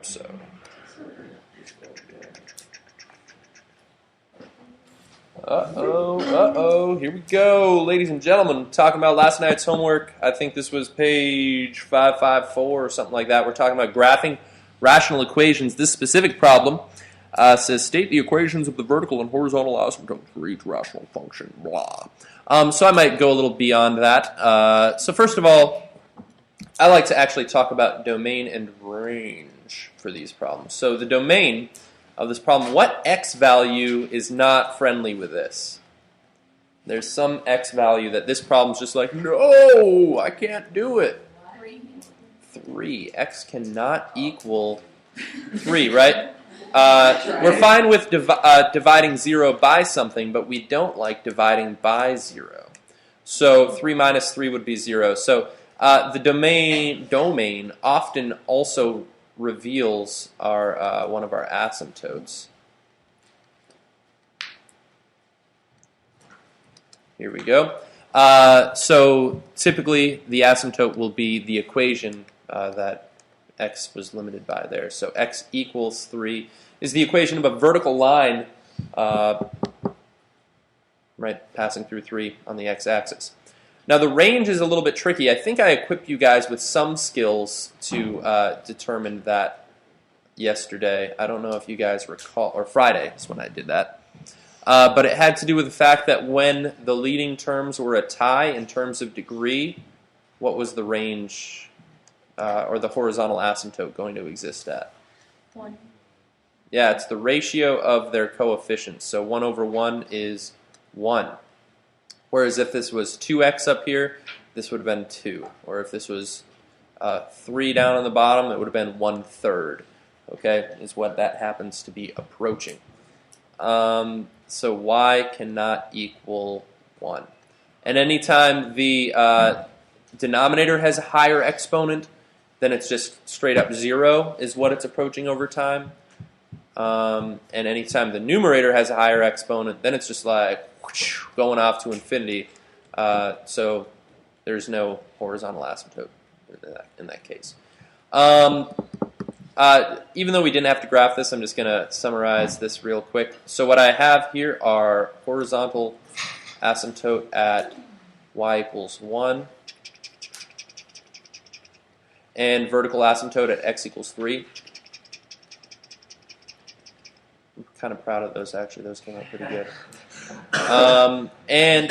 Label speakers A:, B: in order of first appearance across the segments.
A: hope so. Here we go. Ladies and gentlemen, talking about last night's homework. I think this was page 554 or something like that. We're talking about graphing rational equations. This specific problem says state the equations of the vertical and horizontal asymptotes for each rational function, blah. So I might go a little beyond that. So first of all, I like to actually talk about domain and range for these problems. So the domain of this problem, what x value is not friendly with this? There's some x value that this problem's just like, no, I can't do it. 3. X cannot equal 3, right? We're fine with dividing 0 by something, but we don't like dividing by 0. So 3 minus 3 would be 0. So the domain often also reveals our one of our asymptotes. Here we go. So typically the asymptote will be the equation that x was limited by there. So x equals 3 is the equation of a vertical line right, passing through 3 on the x-axis. Now the range is a little bit tricky. I think I equipped you guys with some skills to determine that yesterday. I don't know if you guys recall, or Friday is when I did that. But it had to do with the fact that when the leading terms were a tie in terms of degree, what was the range or the horizontal asymptote going to exist at?
B: 1.
A: Yeah, it's the ratio of their coefficients. So 1 over 1 is 1. Whereas if this was 2x up here, this would have been 2. Or if this was 3 down on the bottom, it would have been 1/3. Okay, is what that happens to be approaching. So y cannot equal 1. And anytime the denominator has a higher exponent, then it's just straight up 0 is what it's approaching over time. And anytime the numerator has a higher exponent, then it's just like whoosh, going off to infinity. So there's no horizontal asymptote in that case. Even though we didn't have to graph this, I'm just going to summarize this real quick. So what I have here are horizontal asymptote at y equals 1 and vertical asymptote at x equals 3. I'm kind of proud of those, actually. Those came out pretty good. And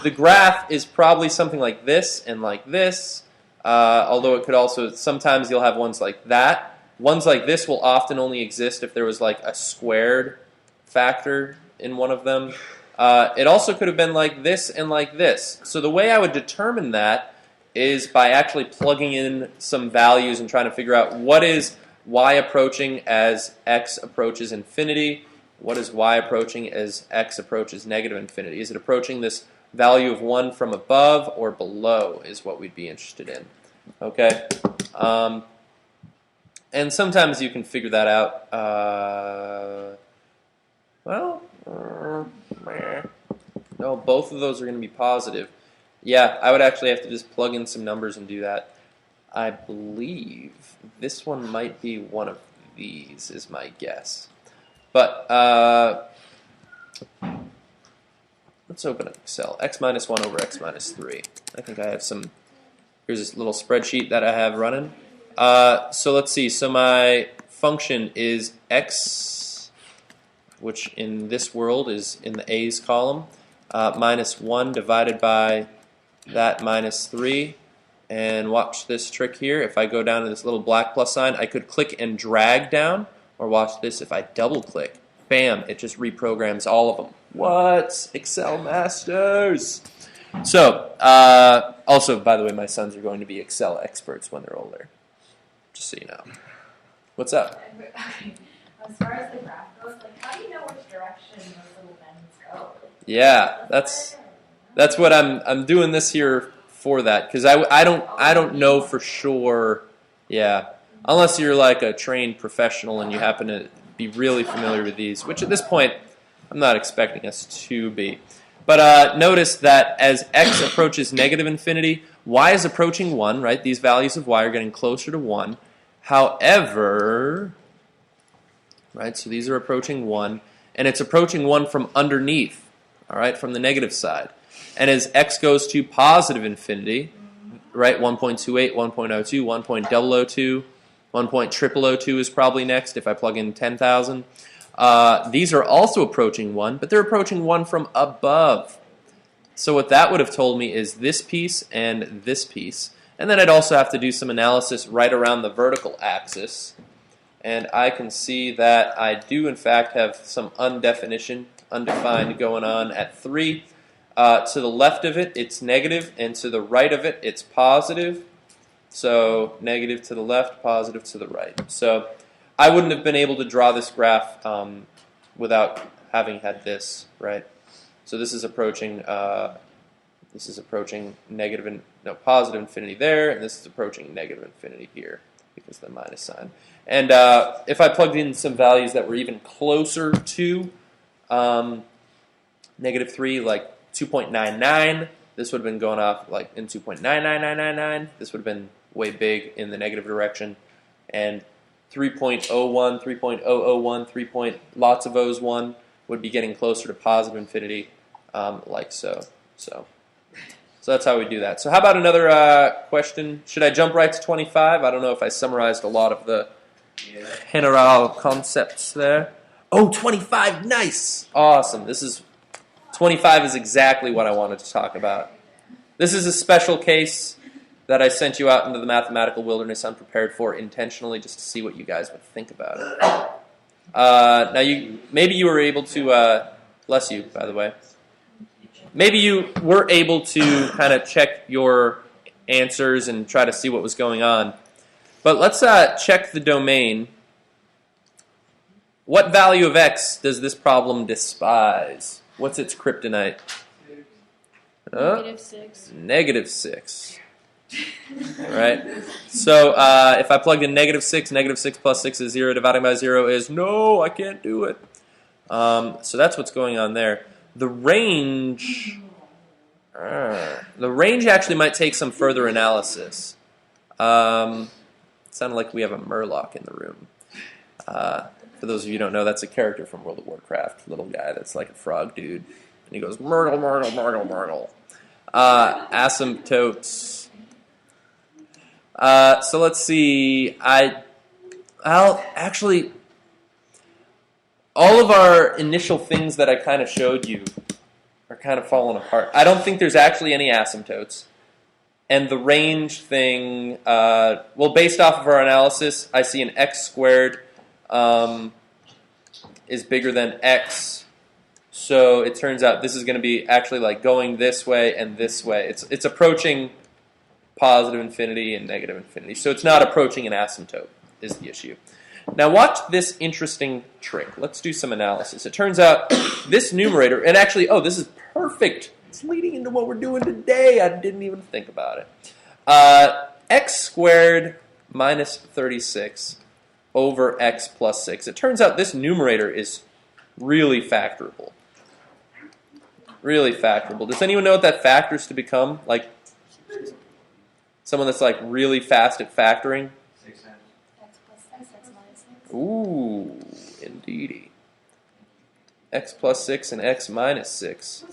A: the graph is probably something like this and like this, although it could also, sometimes you'll have ones like that. Ones like this will often only exist if there was like a squared factor in one of them. It also could have been like this and like this. So the way I would determine that is by actually plugging in some values and trying to figure out what is y approaching as x approaches infinity. What is y approaching as x approaches negative infinity? Is it approaching this value of 1 from above or below is what we'd be interested in. Okay? And sometimes you can figure that out. No, both of those are going to be positive. Yeah, I would actually have to just plug in some numbers and do that. I believe this one might be one of these, is my guess. But let's open up Excel. X minus 1 over x minus 3. I think I have some. Here's this little spreadsheet that I have running. So let's see. So my function is x, which in this world is in the a's column, minus 1 divided by that minus 3. And watch this trick here. If I go down to this little black plus sign, I could click and drag down. Or watch this, if I double click, bam, it just reprograms all of them. What? Excel masters! So, also, by the way, my sons are going to be Excel experts when they're older. Just so you know. What's up?
B: As far as the graph goes, like, how do you know which direction those little bends go?
A: Yeah, that's what I'm doing this here for that, because I don't know for sure. Yeah. Unless you're like a trained professional and you happen to be really familiar with these, which at this point I'm not expecting us to be. But notice that as x approaches negative infinity, y is approaching 1, right? These values of y are getting closer to 1. However, right, so these are approaching 1, and it's approaching 1 from underneath, all right, from the negative side. And as x goes to positive infinity, right, 1.28, 1.02, 1.002, 1.002 is probably next if I plug in 10,000. These are also approaching 1, but they're approaching 1 from above. So what that would have told me is this piece and this piece. And then I'd also have to do some analysis right around the vertical axis. And I can see that I do, in fact, have some undefined going on at 3. To the left of it, it's negative, and to the right of it, it's positive. So negative to the left, positive to the right. So I wouldn't have been able to draw this graph without having had this, right? So this is approaching positive infinity there, and this is approaching negative infinity here because of the minus sign. And if I plugged in some values that were even closer to negative 3, like 2.99, this would have been going off like in 2.99999. This would have been way big in the negative direction. And 3.01, 3.001, 3 point lots of O's 1 would be getting closer to positive infinity, like so. So that's how we do that. So how about another question? Should I jump right to 25? I don't know if I summarized a lot of the general concepts there. Oh, 25, nice! Awesome. 25 is exactly what I wanted to talk about. This is a special case that I sent you out into the mathematical wilderness unprepared for intentionally just to see what you guys would think about it. Now, maybe you were able to, bless you, by the way. Maybe you were able to kind of check your answers and try to see what was going on. But let's check the domain. What value of x does this problem despise? What's its kryptonite?
C: -6.
A: -6. All right. So if I plugged in -6 plus 6 is 0, dividing by 0 is no, I can't do it. So that's what's going on there. The range actually might take some further analysis. It sounded like we have a Murloc in the room. For those of you who don't know, that's a character from World of Warcraft, little guy that's like a frog dude. And he goes, Myrtle, Myrtle, Myrtle, Myrtle. Asymptotes. So let's see. Actually, all of our initial things that I kind of showed you are kind of falling apart. I don't think there's actually any asymptotes. And the range thing, based off of our analysis, I see an x squared is bigger than x. So it turns out this is going to be actually like going this way and this way. It's approaching positive infinity and negative infinity. So it's not approaching an asymptote is the issue. Now watch this interesting trick. Let's do some analysis. It turns out this numerator, and actually, this is perfect. It's leading into what we're doing today. I didn't even think about it. X squared minus 36 over x plus 6. It turns out this numerator is really factorable. Really factorable. Does anyone know what that factors to become? Like someone that's like really fast at factoring?
C: 6 x plus 6, x minus 6.
A: Ooh, indeedy. X plus 6 and x minus 6.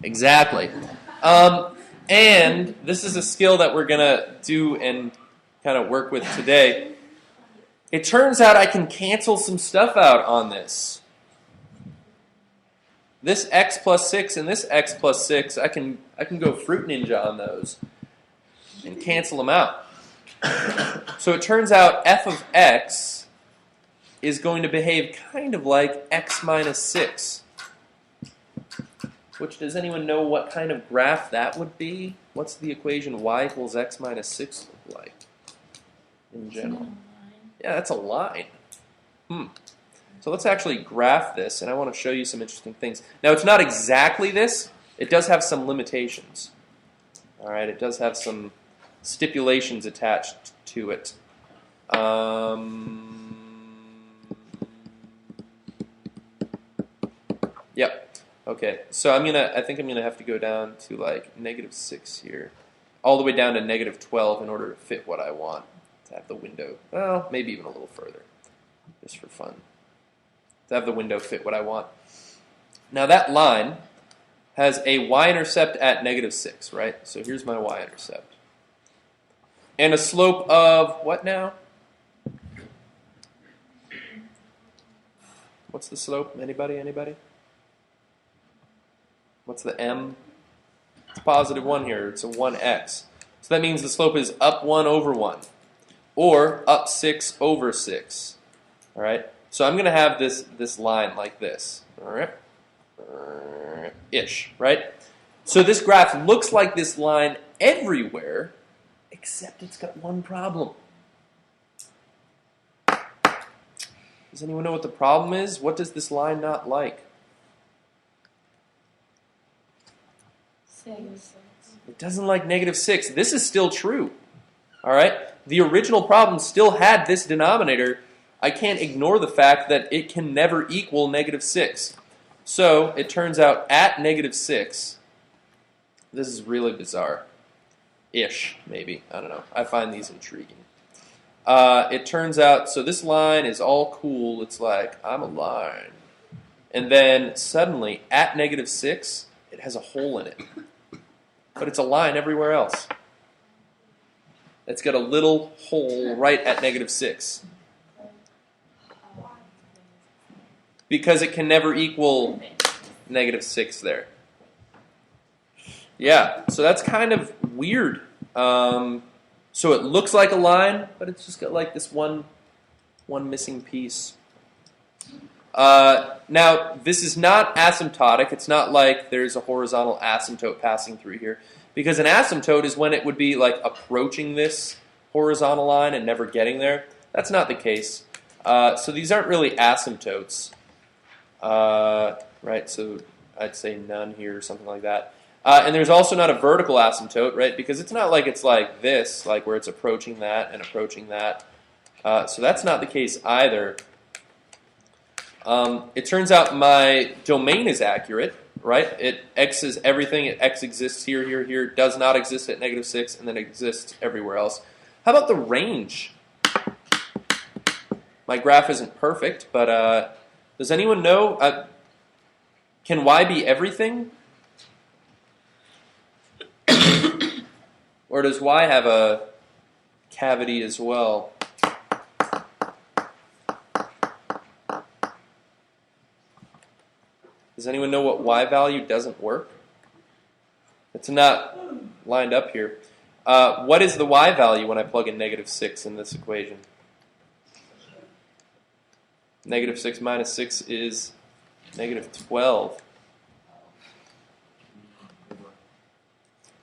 A: Exactly. And this is a skill that we're going to do and kind of work with today. It turns out I can cancel some stuff out on this. This x plus 6 and this x plus 6, I can go Fruit Ninja on those and cancel them out. So it turns out f of x is going to behave kind of like x minus 6. Which, does anyone know what kind of graph that would be? What's the equation y equals x minus 6 look like in general? Yeah, that's a line. So let's actually graph this, and I want to show you some interesting things. Now, it's not exactly this. It does have some limitations. All right, it does have some stipulations attached to it. Yep. Okay, so I think I'm gonna have to go down to like -6 here, all the way down to -12 in order to fit what I want to to have the window, well, maybe even a little further, just for fun. To have the window fit what I want. Now that line has a y-intercept at -6, right? So here's my y-intercept. And a slope of what now? What's the slope? Anybody? What's the m? It's +1 here. It's a 1x. So that means the slope is up 1 over 1. Or up 6 over 6. All right? So I'm going to have this line like this. All right? Ish, right? So this graph looks like this line everywhere, except it's got one problem. Does anyone know what the problem is? What does this line not like? It doesn't like -6. This is still true. All right? The original problem still had this denominator. I can't ignore the fact that it can never equal -6. So it turns out at -6, this is really bizarre. Ish, maybe. I don't know. I find these intriguing. It turns out, so this line is all cool. It's like, I'm a line. And then suddenly, at -6, it has a hole in it. But it's a line everywhere else. It's got a little hole right at -6. Because it can never equal -6 there. Yeah, so that's kind of weird. So it looks like a line, but it's just got like this one missing piece. Now, this is not asymptotic. It's not like there's a horizontal asymptote passing through here. Because an asymptote is when it would be like approaching this horizontal line and never getting there. That's not the case. So these aren't really asymptotes. Right, so I'd say none here or something like that. And there's also not a vertical asymptote, right? Because it's not like it's like this, like where it's approaching that and approaching that. So that's not the case either. It turns out my domain is accurate, right? X is everything. X exists here, here, here. Does not exist at -6, and then exists everywhere else. How about the range? My graph isn't perfect, but does anyone know? Can Y be everything? Or does Y have a cavity as well? Does anyone know what Y value doesn't work? It's not lined up here. What is the Y value when I plug in -6 in this equation? -6 minus 6 is -12.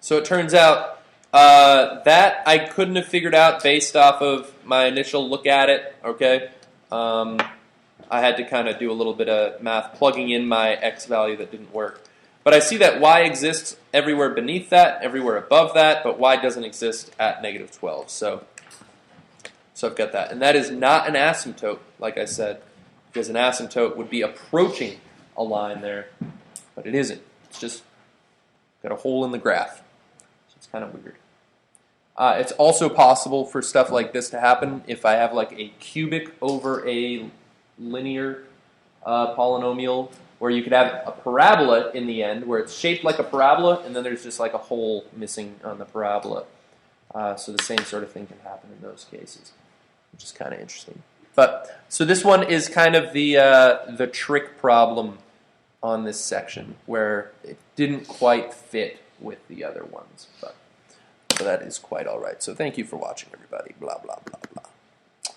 A: So it turns out that I couldn't have figured out based off of my initial look at it, okay? I had to kind of do a little bit of math, plugging in my X value that didn't work. But I see that Y exists everywhere beneath that, everywhere above that, but Y doesn't exist at -12. So I've got that. And that is not an asymptote, like I said, because an asymptote would be approaching a line there, but it isn't. It's just got a hole in the graph. So it's kind of weird. It's also possible for stuff like this to happen if I have like a cubic over a linear polynomial, where you could have a parabola in the end, where it's shaped like a parabola, and then there's just like a hole missing on the parabola. So the same sort of thing can happen in those cases, which is kind of interesting. But so this one is kind of the trick problem on this section, where it didn't quite fit with the other ones, but so that is quite all right. So thank you for watching, everybody. Blah blah blah.